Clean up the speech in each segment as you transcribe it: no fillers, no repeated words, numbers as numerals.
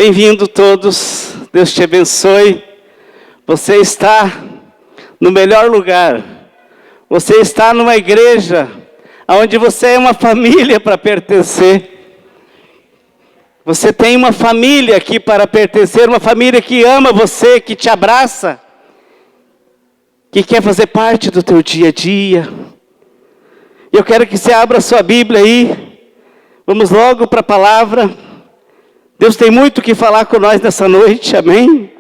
Bem-vindo todos, Deus te abençoe. Você está no melhor lugar. Você está numa igreja onde você é uma família para pertencer. Você tem uma família aqui para pertencer, uma família que ama você, que te abraça, que quer fazer parte do teu dia a dia. Eu quero que você abra a sua Bíblia aí. Vamos logo para a palavra. Deus tem muito o que falar com nós nessa noite, amém?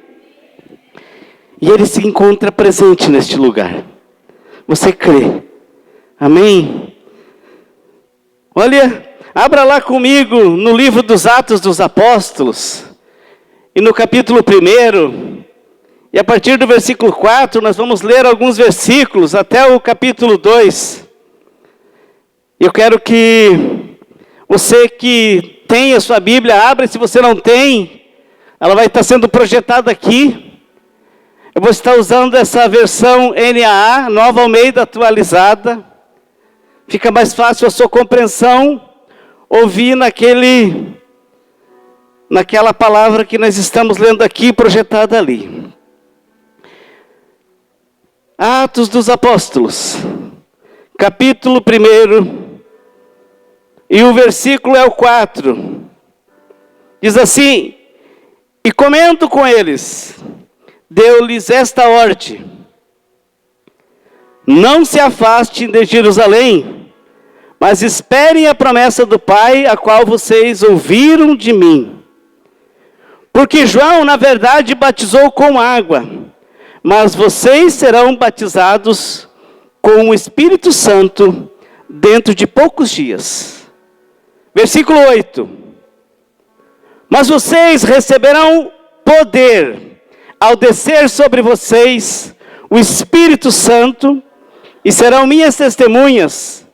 E Ele se encontra presente neste lugar. Você crê? Amém? Olha, abra lá comigo no livro dos Atos dos Apóstolos, e no capítulo 1, e a partir do versículo 4, nós vamos ler alguns versículos até o capítulo 2. Eu quero que você que tem a sua Bíblia, abra. Se você não tem, ela vai estar sendo projetada aqui. Eu vou estar usando essa versão NAA, Nova Almeida Atualizada. Fica mais fácil a sua compreensão ouvir naquela palavra que nós estamos lendo aqui, projetada ali. Atos dos Apóstolos, capítulo 1. E o versículo é o 4. Diz assim: e comendo com eles, deu-lhes esta ordem: não se afastem de Jerusalém, mas esperem a promessa do Pai, a qual vocês ouviram de mim. Porque João, na verdade, batizou com água, mas vocês serão batizados com o Espírito Santo dentro de poucos dias. Versículo 8. Mas vocês receberão poder ao descer sobre vocês o Espírito Santo, e serão minhas testemunhas,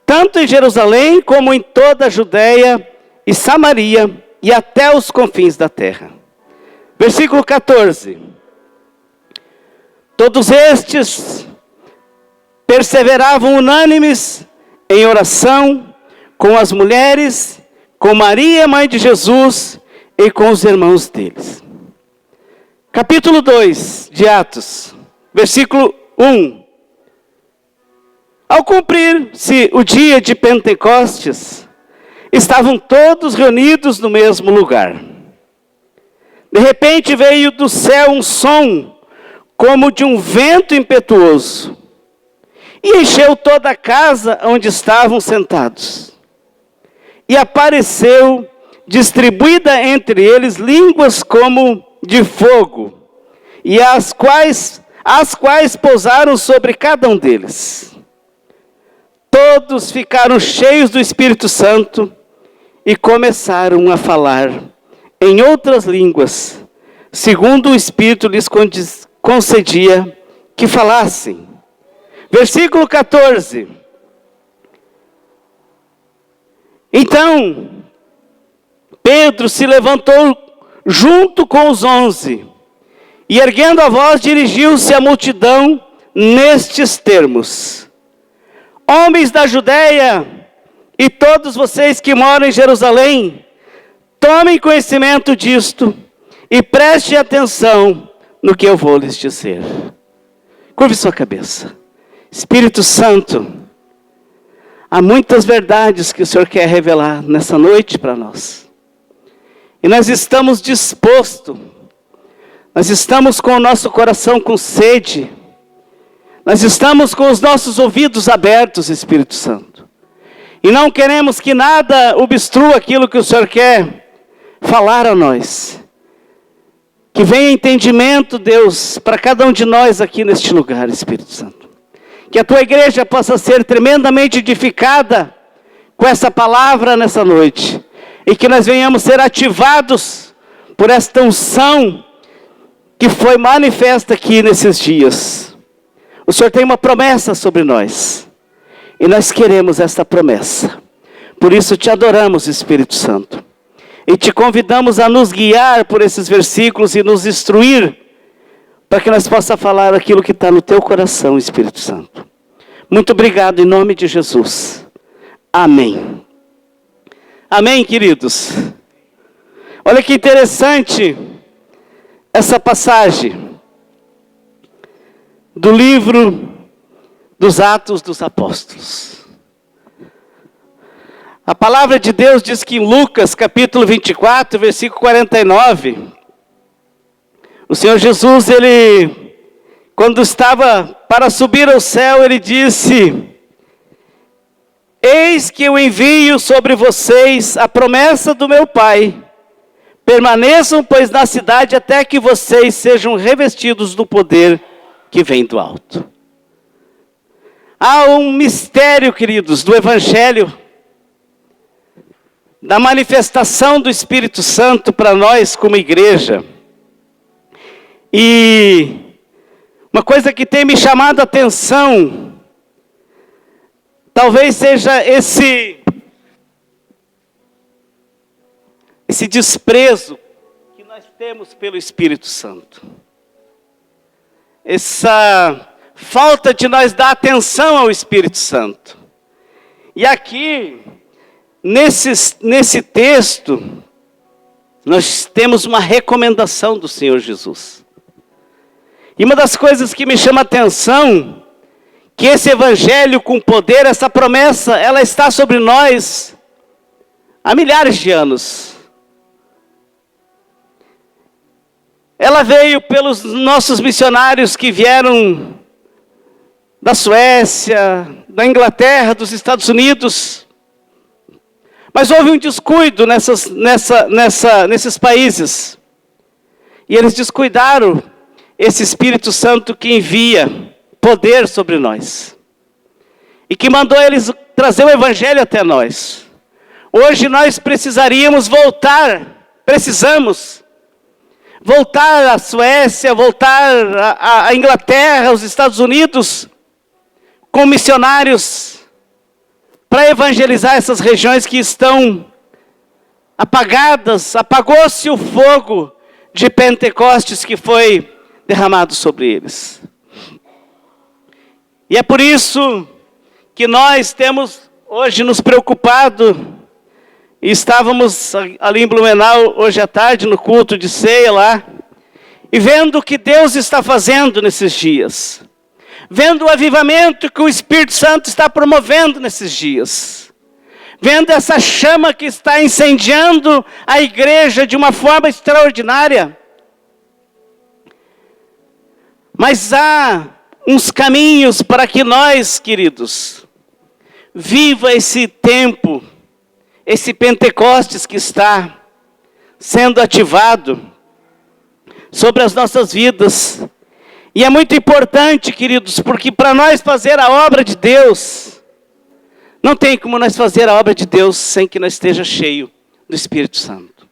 tanto em Jerusalém como em toda a Judeia e Samaria e até os confins da terra. Versículo 14. Todos estes perseveravam unânimes em oração com as mulheres, com Maria, mãe de Jesus, e com os irmãos deles. Capítulo 2 de Atos, versículo 1. Ao cumprir-se o dia de Pentecostes, estavam todos reunidos no mesmo lugar. De repente veio do céu um som, como de um vento impetuoso, e encheu toda a casa onde estavam sentados. E apareceu, distribuída entre eles, línguas como de fogo, e as quais pousaram sobre cada um deles. Todos ficaram cheios do Espírito Santo e começaram a falar em outras línguas, segundo o Espírito lhes concedia que falassem. Versículo 14. Então, Pedro se levantou junto com os 11, e erguendo a voz, dirigiu-se à multidão nestes termos: homens da Judeia, e todos vocês que moram em Jerusalém, tomem conhecimento disto, e prestem atenção no que eu vou lhes dizer. Curve sua cabeça. Espírito Santo, há muitas verdades que o Senhor quer revelar nessa noite para nós. E nós estamos dispostos, nós estamos com o nosso coração com sede, nós estamos com os nossos ouvidos abertos, Espírito Santo. E não queremos que nada obstrua aquilo que o Senhor quer falar a nós. Que venha entendimento, Deus, para cada um de nós aqui neste lugar, Espírito Santo. Que a tua igreja possa ser tremendamente edificada com essa palavra nessa noite. E que nós venhamos ser ativados por esta unção que foi manifesta aqui nesses dias. O Senhor tem uma promessa sobre nós. E nós queremos essa promessa. Por isso te adoramos, Espírito Santo. E te convidamos a nos guiar por esses versículos e nos instruir, para que nós possamos falar aquilo que está no teu coração, Espírito Santo. Muito obrigado em nome de Jesus. Amém. Amém, queridos. Olha que interessante essa passagem do livro dos Atos dos Apóstolos. A palavra de Deus diz que em Lucas capítulo 24, versículo 49, o Senhor Jesus, ele, quando estava para subir ao céu, ele disse: eis que eu envio sobre vocês a promessa do meu Pai. Permaneçam, pois, na cidade até que vocês sejam revestidos do poder que vem do alto. Há um mistério, queridos, do Evangelho, da manifestação do Espírito Santo para nós como igreja. E uma coisa que tem me chamado a atenção, talvez seja esse desprezo que nós temos pelo Espírito Santo. Essa falta de nós dar atenção ao Espírito Santo. E aqui, nesse texto, nós temos uma recomendação do Senhor Jesus. E uma das coisas que me chama a atenção, que esse evangelho com poder, essa promessa, ela está sobre nós há milhares de anos. Ela veio pelos nossos missionários que vieram da Suécia, da Inglaterra, dos Estados Unidos. Mas houve um descuido nesses países. E eles descuidaram esse Espírito Santo que envia poder sobre nós. E que mandou eles trazer o Evangelho até nós. Hoje nós precisamos voltar à Suécia, voltar à Inglaterra, aos Estados Unidos, com missionários, para evangelizar essas regiões que estão apagadas. Apagou-se o fogo de Pentecostes que foi derramado sobre eles. E é por isso que nós temos hoje nos preocupado. E estávamos ali em Blumenau hoje à tarde no culto de ceia lá, e vendo o que Deus está fazendo nesses dias. Vendo o avivamento que o Espírito Santo está promovendo nesses dias. Vendo essa chama que está incendiando a igreja de uma forma extraordinária. Mas há uns caminhos para que nós, queridos, viva esse tempo, esse Pentecostes que está sendo ativado sobre as nossas vidas. E é muito importante, queridos, porque para nós fazer a obra de Deus, não tem como nós fazer a obra de Deus sem que nós esteja cheio do Espírito Santo.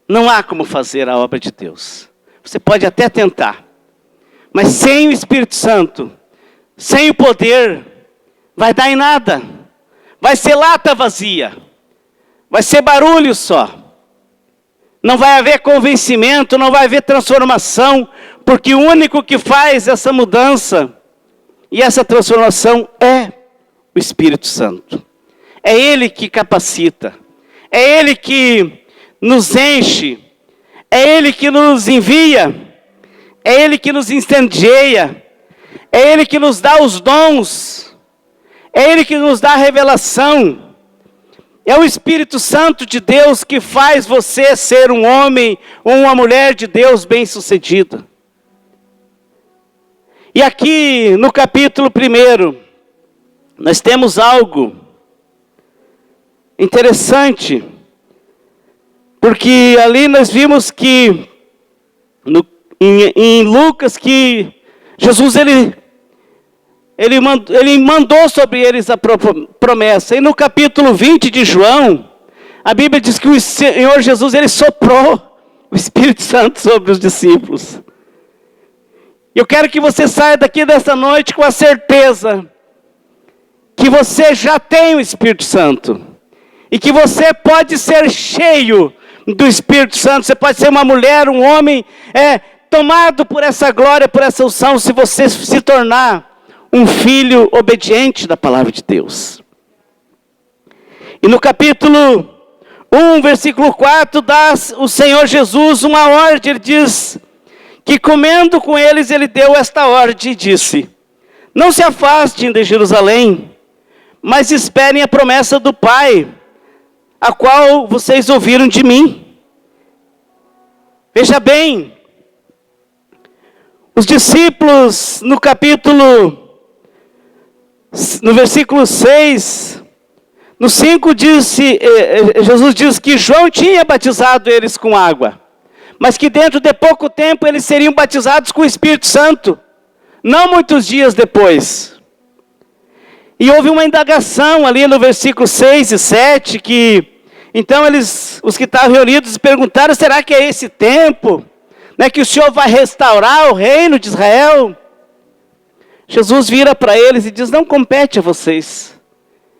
Não há como fazer a obra de Deus. Você pode até tentar, mas sem o Espírito Santo, sem o poder, vai dar em nada. Vai ser lata vazia. Vai ser barulho só. Não vai haver convencimento, não vai haver transformação, porque o único que faz essa mudança e essa transformação é o Espírito Santo. É Ele que capacita, é Ele que nos enche, é Ele que nos envia, é Ele que nos incendeia, é Ele que nos dá os dons, é Ele que nos dá a revelação. É o Espírito Santo de Deus que faz você ser um homem ou uma mulher de Deus bem-sucedida. E aqui no capítulo 1, nós temos algo interessante. Porque ali nós vimos que, em Lucas, que Jesus ele mandou sobre eles a promessa. E no capítulo 20 de João, a Bíblia diz que o Senhor Jesus, ele soprou o Espírito Santo sobre os discípulos. Eu quero que você saia daqui dessa noite com a certeza que você já tem o Espírito Santo. E que você pode ser cheio do Espírito Santo. Você pode ser uma mulher, um homem, tomado por essa glória, por essa unção, se você se tornar um filho obediente da palavra de Deus. E no capítulo versículo 4, dá o Senhor Jesus uma ordem. Ele diz que comendo com eles, ele deu esta ordem e disse: não se afastem de Jerusalém, mas esperem a promessa do Pai, a qual vocês ouviram de mim. Veja bem, os discípulos no versículo 6, no 5 Jesus diz que João tinha batizado eles com água, mas que dentro de pouco tempo eles seriam batizados com o Espírito Santo, não muitos dias depois. E houve uma indagação ali no versículo 6 e 7, que então os que estavam reunidos perguntaram: será que é esse tempo, né, que o Senhor vai restaurar o reino de Israel? Jesus vira para eles e diz: não compete a vocês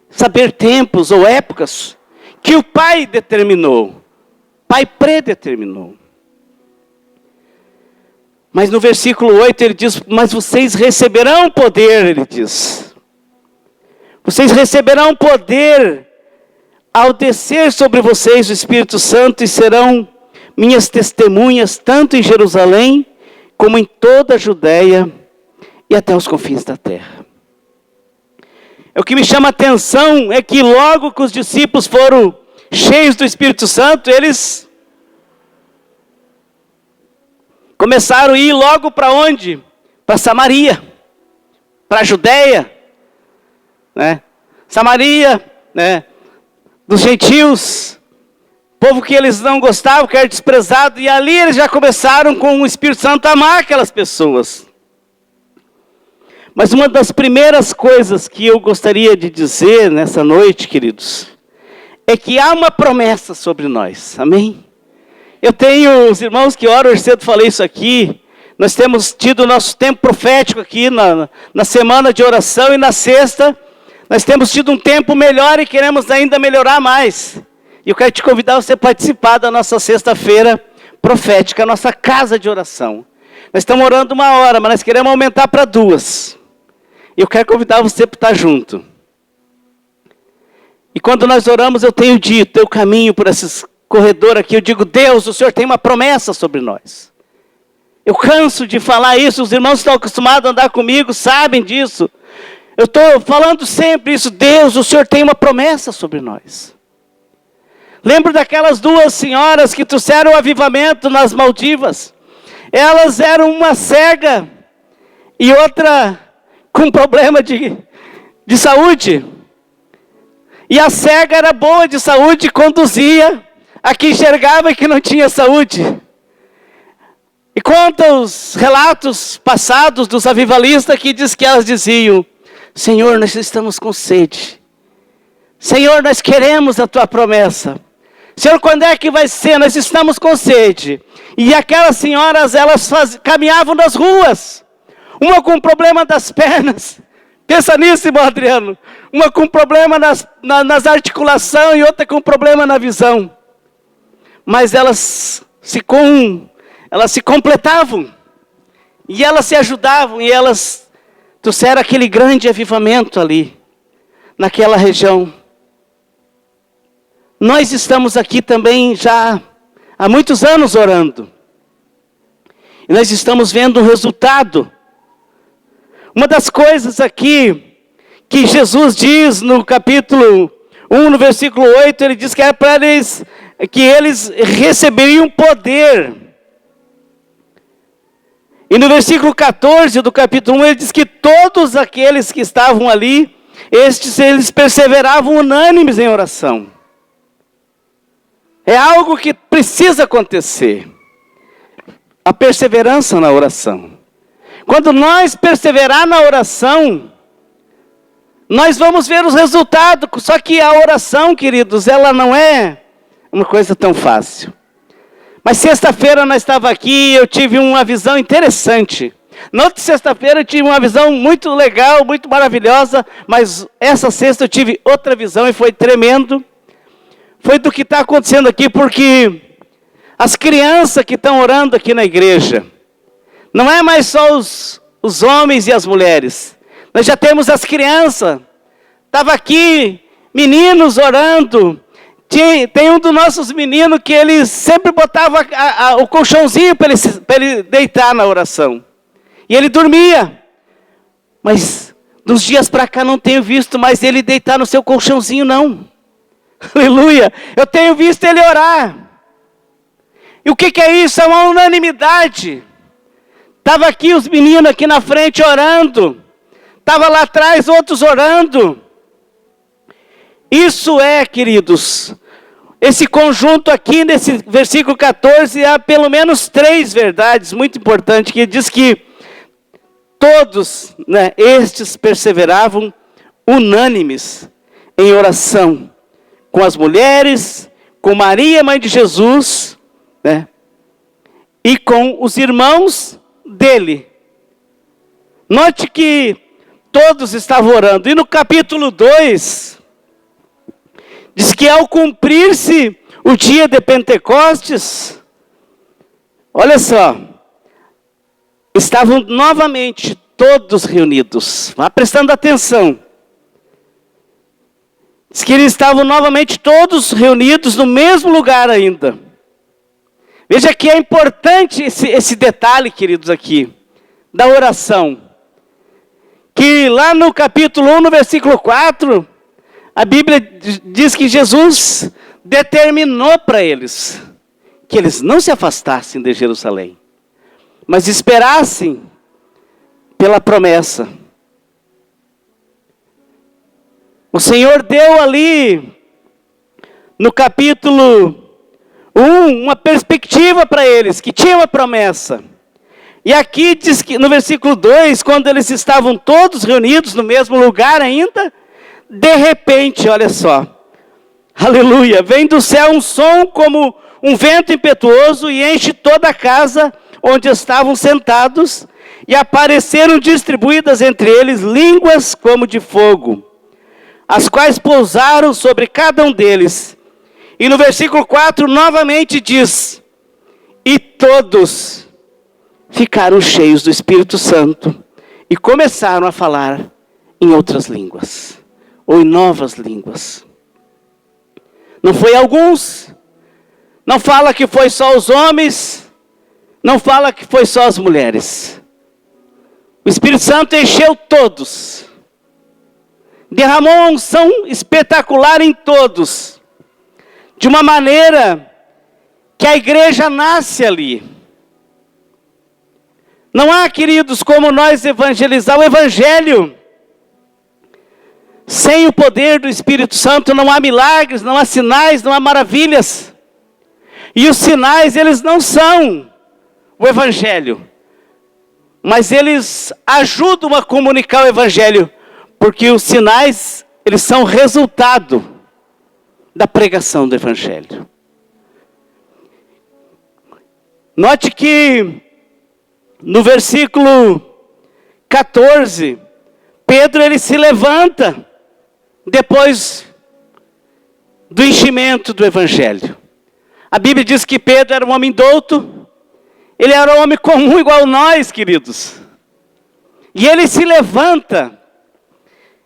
saber tempos ou épocas que o Pai determinou, Pai predeterminou. Mas no versículo 8 ele diz: mas vocês receberão poder, ele diz. Vocês receberão poder ao descer sobre vocês o Espírito Santo e serão minhas testemunhas, tanto em Jerusalém, como em toda a Judéia e até os confins da terra. O que me chama a atenção é que logo que os discípulos foram cheios do Espírito Santo, eles começaram a ir logo para onde? Para Samaria, para a Judéia, né? Samaria, né? Dos gentios, povo que eles não gostavam, que era desprezado, e ali eles já começaram com o Espírito Santo a amar aquelas pessoas. Mas uma das primeiras coisas que eu gostaria de dizer nessa noite, queridos, é que há uma promessa sobre nós, amém? Eu tenho os irmãos que oram, hoje cedo falei isso aqui, nós temos tido o nosso tempo profético aqui na semana de oração, e na sexta nós temos tido um tempo melhor e queremos ainda melhorar mais. E eu quero te convidar a você participar da nossa sexta-feira profética, a nossa casa de oração. Nós estamos orando 1 hora, mas nós queremos aumentar para 2. E eu quero convidar você para estar junto. E quando nós oramos, eu tenho dito, eu caminho por esses corredores aqui, eu digo: Deus, o Senhor tem uma promessa sobre nós. Eu canso de falar isso, os irmãos que estão acostumados a andar comigo sabem disso. Eu estou falando sempre isso: Deus, o Senhor tem uma promessa sobre nós. Lembro daquelas 2 senhoras que trouxeram o avivamento nas Maldivas. Elas eram uma cega e outra com problema de saúde. E a cega era boa de saúde, conduzia a que enxergava e que não tinha saúde. E conta os relatos passados dos avivalistas que diz que elas diziam: Senhor, nós estamos com sede. Senhor, nós queremos a tua promessa. Senhor, quando é que vai ser? Nós estamos com sede. E aquelas senhoras, elas caminhavam nas ruas. Uma com problema das pernas. Pensa nisso, irmão Adriano. Uma com problema nas articulações e outra com problema na visão. Mas elas se completavam. E elas se ajudavam. E elas trouxeram aquele grande avivamento ali, naquela região. Nós estamos aqui também já há muitos anos orando. E nós estamos vendo o resultado. Uma das coisas aqui que Jesus diz no capítulo 1, no versículo 8, ele diz que é para eles, que eles receberiam poder. E no versículo 14 do capítulo 1, ele diz que todos aqueles que estavam ali, eles perseveravam unânimes em oração. É algo que precisa acontecer. A perseverança na oração. Quando nós perseverar na oração, nós vamos ver os resultados. Só que a oração, queridos, ela não é uma coisa tão fácil. Mas sexta-feira nós estávamos aqui e eu tive uma visão interessante. Na outra sexta-feira eu tive uma visão muito legal, muito maravilhosa. Mas essa sexta eu tive outra visão e foi tremendo. Foi do que está acontecendo aqui, porque as crianças que estão orando aqui na igreja, não é mais só os homens e as mulheres. Nós já temos as crianças. Estava aqui meninos orando, Tem um dos nossos meninos que ele sempre botava o colchãozinho para ele deitar na oração. E ele dormia. Mas dos dias para cá não tenho visto mais ele deitar no seu colchãozinho, não. Aleluia. Eu tenho visto ele orar. E o que é isso? É uma unanimidade. Estava aqui os meninos aqui na frente orando. Estava lá atrás outros orando. Isso é, queridos, esse conjunto aqui nesse versículo 14 há pelo menos 3 verdades muito importantes, que diz que todos, né, estes perseveravam unânimes em oração, com as mulheres, com Maria, mãe de Jesus, né, e com os irmãos dele. Note que todos estavam orando. E no capítulo 2... diz que ao cumprir-se o dia de Pentecostes, olha só, estavam novamente todos reunidos. Vá prestando atenção. Diz que eles estavam novamente todos reunidos no mesmo lugar ainda. Veja que é importante esse detalhe, queridos, aqui, da oração. Que lá no capítulo 1, no versículo 4... a Bíblia diz que Jesus determinou para eles que eles não se afastassem de Jerusalém, mas esperassem pela promessa. O Senhor deu ali, no capítulo 1, uma perspectiva para eles, que tinha uma promessa. E aqui diz que no versículo 2, quando eles estavam todos reunidos no mesmo lugar ainda, de repente, olha só, aleluia, vem do céu um som como um vento impetuoso e enche toda a casa onde estavam sentados, e apareceram distribuídas entre eles línguas como de fogo, as quais pousaram sobre cada um deles. E no versículo 4 novamente diz, e todos ficaram cheios do Espírito Santo e começaram a falar em outras línguas. Ou em novas línguas. Não foi alguns, não fala que foi só os homens, não fala que foi só as mulheres. O Espírito Santo encheu todos, derramou uma unção espetacular em todos, de uma maneira que a igreja nasce ali. Não há, queridos, como nós evangelizar o Evangelho. Sem o poder do Espírito Santo não há milagres, não há sinais, não há maravilhas. E os sinais, eles não são o Evangelho, mas eles ajudam a comunicar o Evangelho, porque os sinais, eles são resultado da pregação do Evangelho. Note que no versículo 14, Pedro ele se levanta depois do enchimento do Evangelho. A Bíblia diz que Pedro era um homem douto, ele era um homem comum igual nós, queridos. E ele se levanta,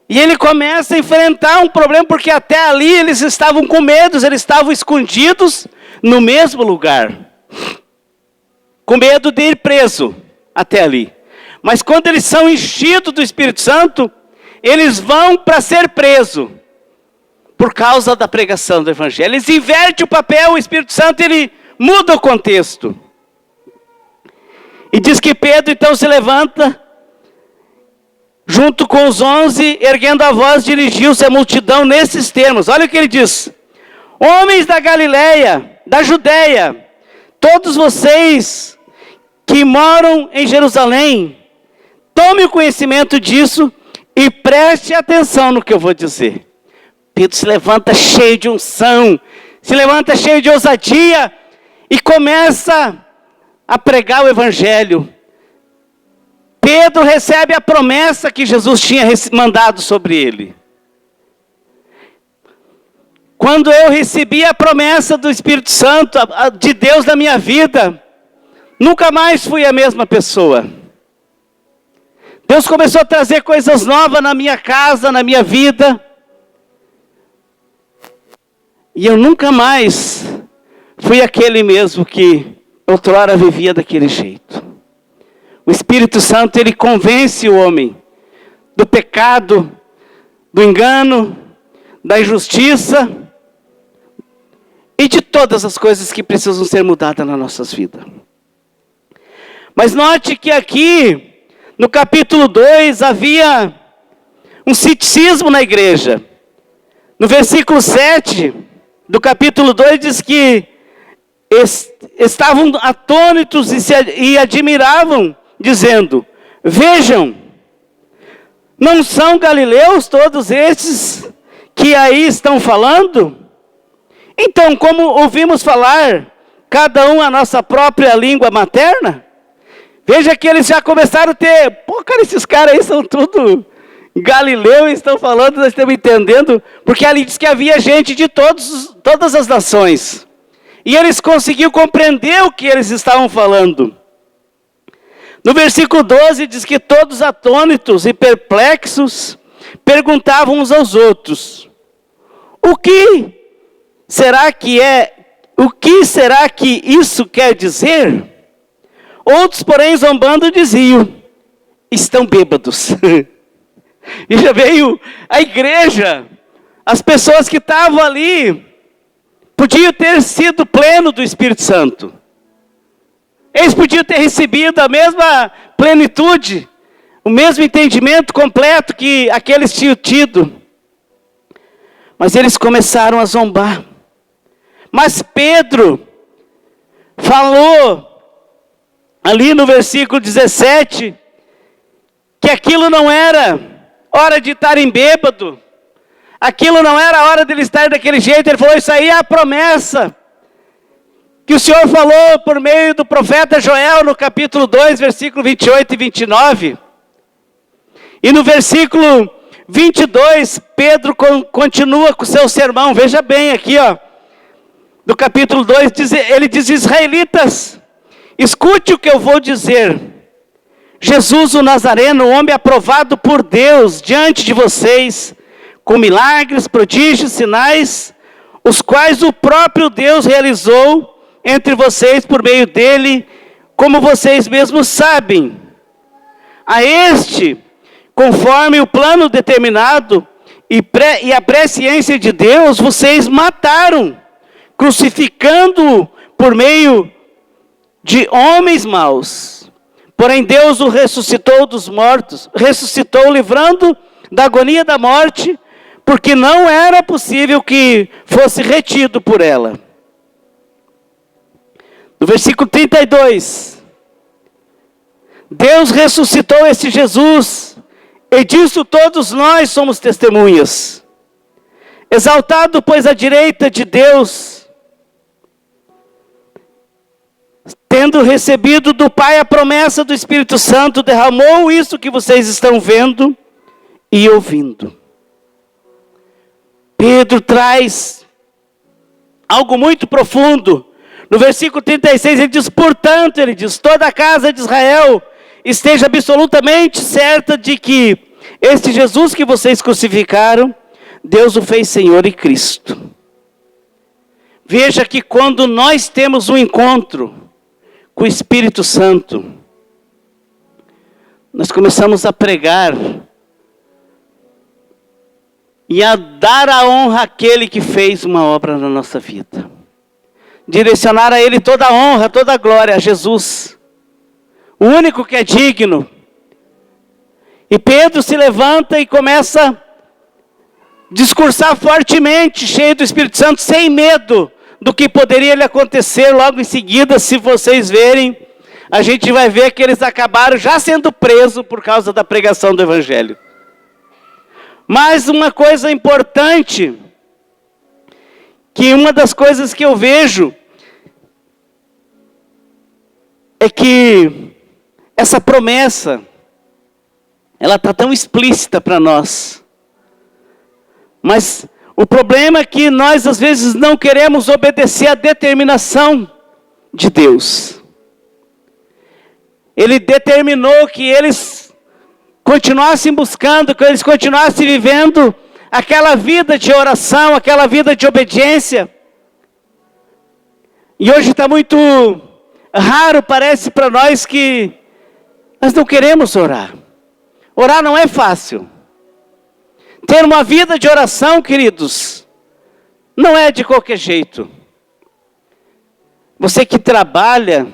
e ele começa a enfrentar um problema, porque até ali eles estavam com medo, eles estavam escondidos no mesmo lugar, com medo de ir preso até ali. Mas quando eles são enchidos do Espírito Santo, eles vão para ser presos, por causa da pregação do Evangelho. Eles invertem o papel, o Espírito Santo, ele muda o contexto. E diz que Pedro então se levanta, junto com os 11, erguendo a voz, dirigiu-se à multidão nesses termos. Olha o que ele diz: homens da Galileia, da Judeia, todos vocês que moram em Jerusalém, tome o conhecimento disso e preste atenção no que eu vou dizer. Pedro se levanta cheio de unção, se levanta cheio de ousadia e começa a pregar o Evangelho. Pedro recebe a promessa que Jesus tinha mandado sobre ele. Quando eu recebi a promessa do Espírito Santo, de Deus na minha vida, nunca mais fui a mesma pessoa. Deus começou a trazer coisas novas na minha casa, na minha vida. E eu nunca mais fui aquele mesmo que outrora vivia daquele jeito. O Espírito Santo, ele convence o homem do pecado, do engano, da injustiça e de todas as coisas que precisam ser mudadas nas nossas vidas. Mas note que aqui, no capítulo 2, havia um ceticismo na igreja. No versículo 7 do capítulo 2 diz que estavam atônitos e admiravam, dizendo: vejam, não são galileus todos estes que aí estão falando? Então, como ouvimos falar, cada um a nossa própria língua materna? Veja que eles já começaram a ter, cara, esses caras aí são tudo Galileu e estão falando, nós estamos entendendo, porque ali diz que havia gente de todas as nações. E eles conseguiram compreender o que eles estavam falando. No versículo 12 diz que todos atônitos e perplexos perguntavam uns aos outros: o que será que isso quer dizer? Outros, porém, zombando, diziam: estão bêbados. E já veio a igreja, as pessoas que estavam ali, podiam ter sido pleno do Espírito Santo. Eles podiam ter recebido a mesma plenitude, o mesmo entendimento completo que aqueles tinham tido. Mas eles começaram a zombar. Mas Pedro falou, ali no versículo 17, que aquilo não era hora de estarem bêbado, aquilo não era hora de ele estar daquele jeito. Ele falou: isso aí é a promessa que o Senhor falou por meio do profeta Joel, no capítulo 2, versículo 28 e 29. E no versículo 22, Pedro continua com o seu sermão. Veja bem aqui, do capítulo 2, ele diz: israelitas, escute o que eu vou dizer. Jesus o Nazareno, homem aprovado por Deus diante de vocês, com milagres, prodígios, sinais, os quais o próprio Deus realizou entre vocês por meio dele, como vocês mesmos sabem. A este, conforme o plano determinado e a presciência de Deus, vocês mataram, crucificando-o por meio de homens maus. Porém Deus o ressuscitou dos mortos, ressuscitou livrando da agonia da morte, porque não era possível que fosse retido por ela. No versículo 32, Deus ressuscitou esse Jesus, e disso todos nós somos testemunhas. Exaltado, pois, à direita de Deus, tendo recebido do Pai a promessa do Espírito Santo, derramou isso que vocês estão vendo e ouvindo. Pedro traz algo muito profundo. No versículo 36 ele diz: portanto, ele diz, toda a casa de Israel esteja absolutamente certa de que este Jesus que vocês crucificaram, Deus o fez Senhor e Cristo. Veja que quando nós temos um encontro com o Espírito Santo, nós começamos a pregar e a dar a honra àquele que fez uma obra na nossa vida. Direcionar a Ele toda a honra, toda a glória, a Jesus, o único que é digno. E Pedro se levanta e começa a discursar fortemente, cheio do Espírito Santo, sem medo do que poderia lhe acontecer logo em seguida. Se vocês verem, a gente vai ver que eles acabaram já sendo presos por causa da pregação do Evangelho. Mas uma coisa importante, que uma das coisas que eu vejo, é que essa promessa, ela está tão explícita para nós. Mas o problema é que nós às vezes não queremos obedecer à determinação de Deus. Ele determinou que eles continuassem buscando, que eles continuassem vivendo aquela vida de oração, aquela vida de obediência. E hoje está muito raro, parece para nós, que nós não queremos orar. Orar não é fácil. Ter uma vida de oração, queridos, não é de qualquer jeito. Você que trabalha,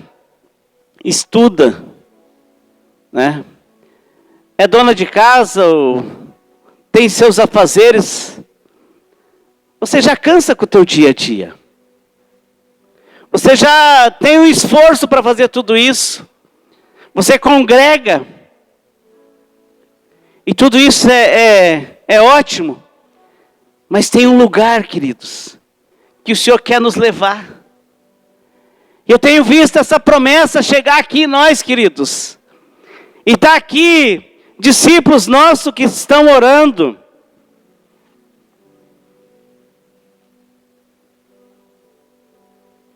estuda, né? É dona de casa ou tem seus afazeres, você já cansa com o teu dia a dia. Você já tem um esforço para fazer tudo isso. Você congrega. E tudo isso é ótimo. Mas tem um lugar, queridos, que o Senhor quer nos levar. Eu tenho visto essa promessa chegar aqui em nós, queridos. E está aqui discípulos nossos que estão orando.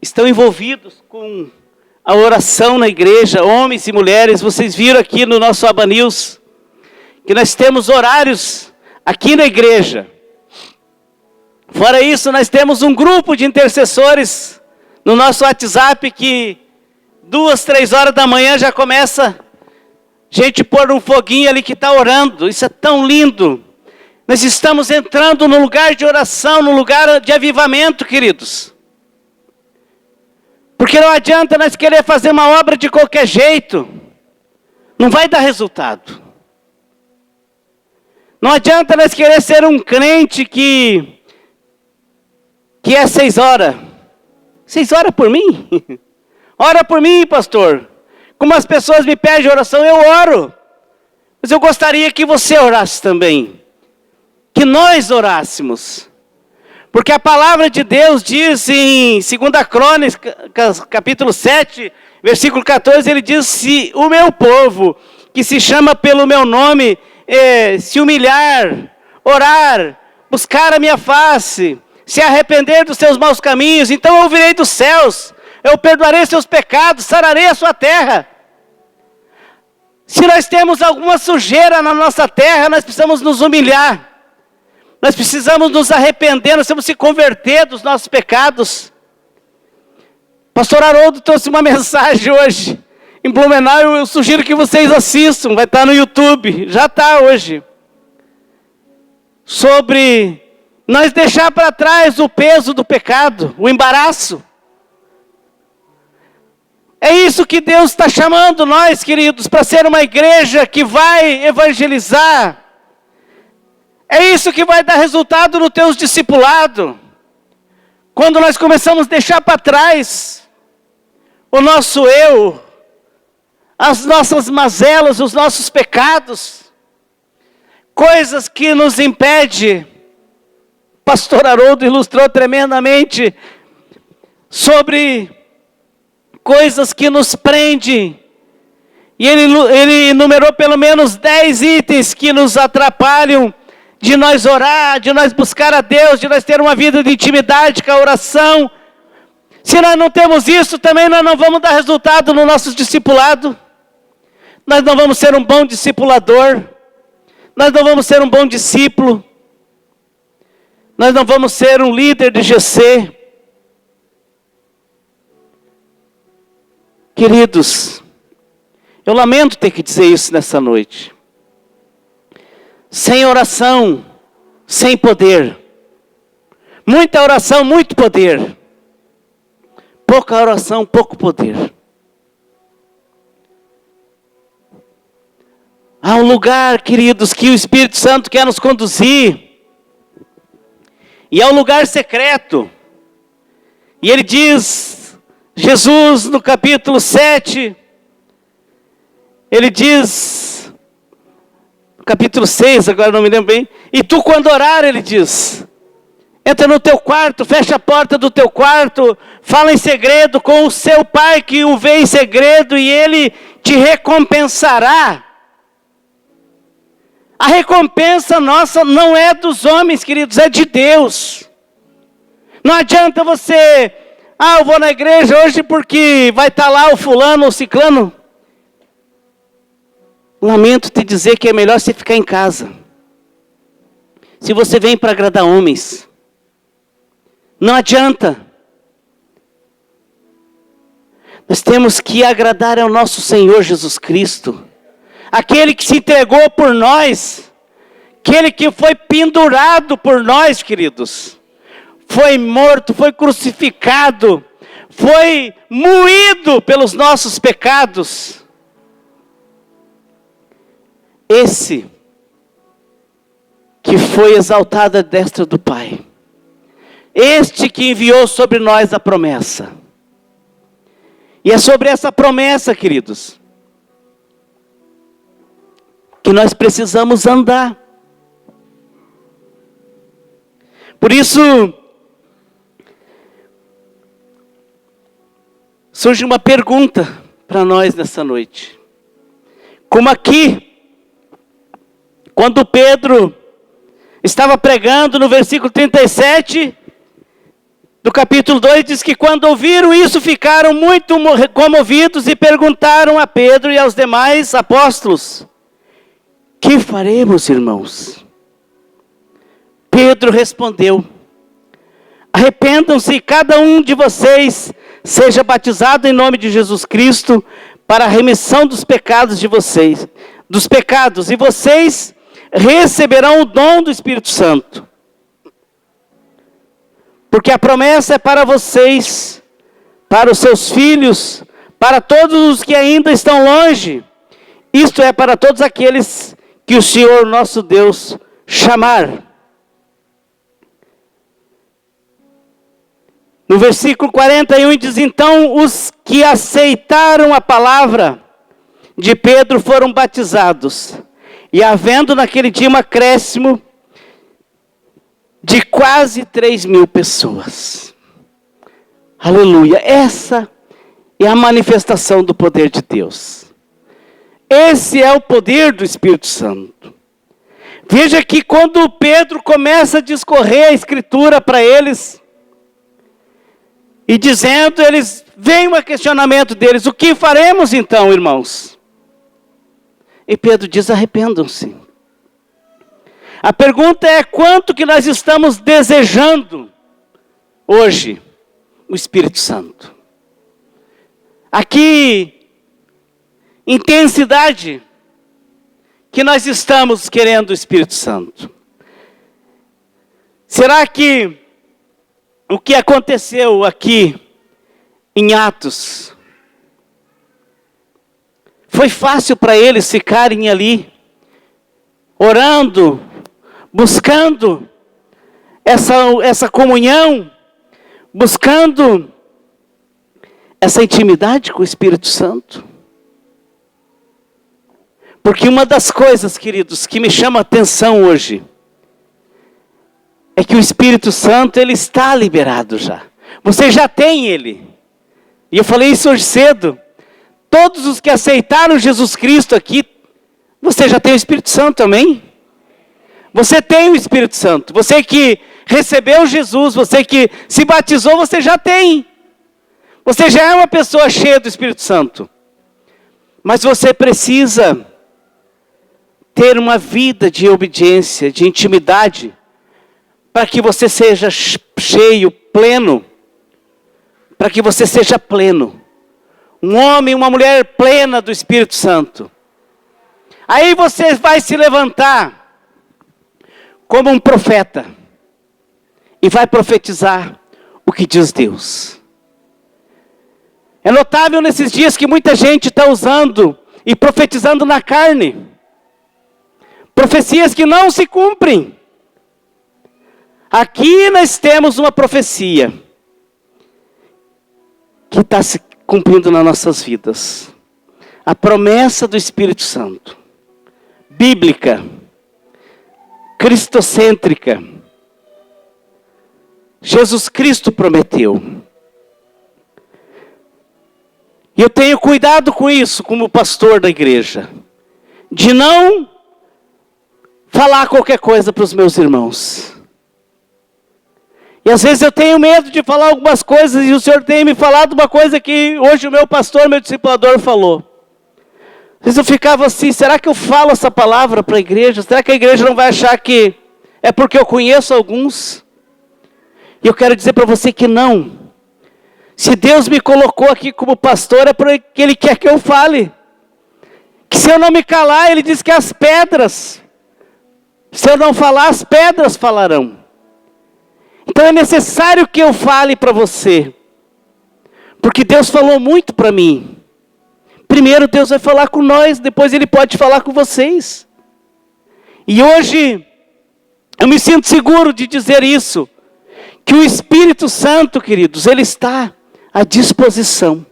Estão envolvidos com a oração na igreja, homens e mulheres. Vocês viram aqui no nosso Aba News, que nós temos horários aqui na igreja. Fora isso, nós temos um grupo de intercessores no nosso WhatsApp que 2, 3 horas da manhã já começa gente pôr um foguinho ali que está orando. Isso é tão lindo. Nós estamos entrando no lugar de oração, no lugar de avivamento, queridos. Porque não adianta nós querer fazer uma obra de qualquer jeito. Não vai dar resultado. Não adianta nós querer ser um crente que é 6 horas. 6 horas por mim? Ora por mim, pastor. Como as pessoas me pedem oração, eu oro. Mas eu gostaria que você orasse também. Que nós orássemos. Porque a palavra de Deus diz em 2 Crônicas, capítulo 7, versículo 14, ele diz: se o meu povo, que se chama pelo meu nome, se humilhar, orar, buscar a minha face, se arrepender dos seus maus caminhos, então eu ouvirei dos céus, eu perdoarei seus pecados, sararei a sua terra. Se nós temos alguma sujeira na nossa terra, nós precisamos nos humilhar. Nós precisamos nos arrepender, nós precisamos se converter dos nossos pecados. Pastor Haroldo trouxe uma mensagem hoje em Blumenau, eu sugiro que vocês assistam, vai estar no YouTube, já está hoje. Sobre nós deixar para trás o peso do pecado, o embaraço. É isso que Deus está chamando nós, queridos, para ser uma igreja que vai evangelizar. É isso que vai dar resultado no teu discipulado. Quando nós começamos a deixar para trás o nosso eu, as nossas mazelas, os nossos pecados, coisas que nos impedem. Pastor Haroldo ilustrou tremendamente sobre coisas que nos prendem. E ele enumerou pelo menos 10 itens que nos atrapalham de nós orar, de nós buscar a Deus, de nós ter uma vida de intimidade com a oração. Se nós não temos isso, também nós não vamos dar resultado no nosso discipulado. Nós não vamos ser um bom discipulador. Nós não vamos ser um bom discípulo. Nós não vamos ser um líder de GC. Queridos, eu lamento ter que dizer isso nessa noite. Sem oração, sem poder. Muita oração, muito poder. Pouca oração, pouco poder. Há um lugar, queridos, que o Espírito Santo quer nos conduzir. E é um lugar secreto. E ele diz, Jesus no capítulo 7, ele diz, no capítulo 6, agora não me lembro bem, e tu quando orar, ele diz, entra no teu quarto, fecha a porta do teu quarto, fala em segredo com o seu pai que o vê em segredo e ele te recompensará. A recompensa nossa não é dos homens, queridos, é de Deus. Não adianta você, eu vou na igreja hoje porque vai estar lá o fulano ou o ciclano. Lamento te dizer que é melhor você ficar em casa. se você vem para agradar homens. Não adianta. Nós temos que agradar ao nosso Senhor Jesus Cristo. Aquele que se entregou por nós. Aquele que foi pendurado por nós, queridos. Foi morto, foi crucificado. Foi moído pelos nossos pecados. Esse que foi exaltado à destra do Pai. Este que enviou sobre nós a promessa. E é sobre essa promessa, queridos, que nós precisamos andar. Por isso, surge uma pergunta para nós nessa noite. Como aqui, quando Pedro estava pregando no versículo 37 do capítulo 2, diz que quando ouviram isso, ficaram muito comovidos e perguntaram a Pedro e aos demais apóstolos: que faremos, irmãos? Pedro respondeu: arrependam-se, cada um de vocês seja batizado em nome de Jesus Cristo para a remissão dos pecados de vocês, e vocês receberão o dom do Espírito Santo. Porque a promessa é para vocês, para os seus filhos, para todos os que ainda estão longe. Isto é, para todos aqueles que o Senhor nosso Deus chamar. No versículo 41 diz: então os que aceitaram a palavra de Pedro foram batizados. E havendo naquele dia um acréscimo de quase 3.000 pessoas. Aleluia. Essa é a manifestação do poder de Deus. Esse é o poder do Espírito Santo. Veja que quando Pedro começa a discorrer a Escritura para eles, e dizendo, vem um questionamento deles: o que faremos então, irmãos? E Pedro diz: arrependam-se. A pergunta é: quanto que nós estamos desejando hoje o Espírito Santo? A que intensidade que nós estamos querendo o Espírito Santo? Será que o que aconteceu aqui em Atos foi fácil para eles ficarem ali, orando, buscando essa comunhão, buscando essa intimidade com o Espírito Santo? Porque uma das coisas, queridos, que me chama a atenção hoje, é que o Espírito Santo, ele está liberado já. Você já tem ele. E eu falei isso hoje cedo. Todos os que aceitaram Jesus Cristo aqui, você já tem o Espírito Santo, amém? Você tem o Espírito Santo. Você que recebeu Jesus, você que se batizou, você já tem. Você já é uma pessoa cheia do Espírito Santo. Mas você precisa ter uma vida de obediência, de intimidade, para que você seja cheio, pleno. Para que você seja pleno. Um homem, uma mulher plena do Espírito Santo. Aí você vai se levantar como um profeta. E vai profetizar o que diz Deus. É notável nesses dias que muita gente está usando e profetizando na carne. Profecias que não se cumprem. Aqui nós temos uma profecia que está se cumprindo nas nossas vidas. A promessa do Espírito Santo. Bíblica. Cristocêntrica. Jesus Cristo prometeu. E eu tenho cuidado com isso, como pastor da igreja. De não falar qualquer coisa para os meus irmãos. E às vezes eu tenho medo de falar algumas coisas, e o Senhor tem me falado uma coisa que hoje o meu pastor, meu discipulador falou. Às vezes eu ficava assim: será que eu falo essa palavra para a igreja? Será que a igreja não vai achar que É porque eu conheço alguns. E eu quero dizer para você que não. Se Deus me colocou aqui como pastor, é porque Ele quer que eu fale. Que se eu não me calar, Ele diz que as pedras, se eu não falar, as pedras falarão. Então é necessário que eu fale para você. Porque Deus falou muito para mim. Primeiro Deus vai falar com nós, depois Ele pode falar com vocês. E hoje, eu me sinto seguro de dizer isso. Que o Espírito Santo, queridos, Ele está à disposição.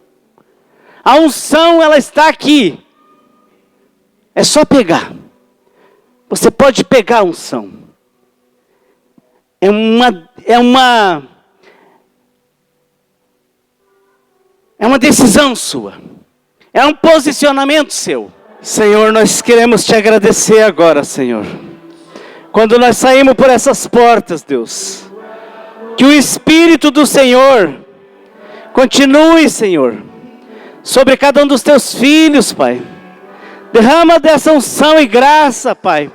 A unção, ela está aqui. É só pegar. Você pode pegar a unção. É uma decisão sua. É um posicionamento seu. Senhor, nós queremos te agradecer agora, Senhor. Quando nós saímos por essas portas, Deus, que o Espírito do Senhor continue, Senhor, sobre cada um dos teus filhos, Pai. Derrama dessa unção e graça, Pai.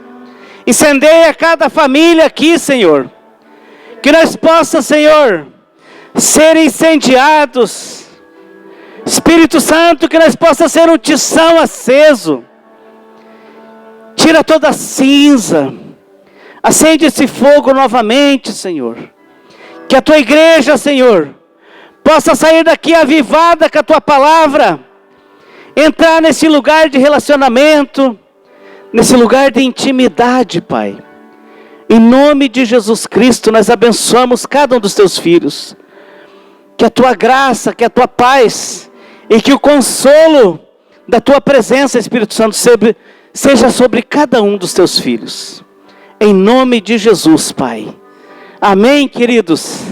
Incendeia cada família aqui, Senhor. Que nós possamos, Senhor, ser incendiados. Espírito Santo, que nós possamos ser um tição aceso. Tira toda a cinza. Acende esse fogo novamente, Senhor. Que a tua igreja, Senhor, possa sair daqui avivada com a tua palavra. Entrar nesse lugar de relacionamento, nesse lugar de intimidade, Pai. Em nome de Jesus Cristo, nós abençoamos cada um dos teus filhos. Que a tua graça, que a tua paz e que o consolo da tua presença, Espírito Santo, seja sobre cada um dos teus filhos. Em nome de Jesus, Pai. Amém, queridos?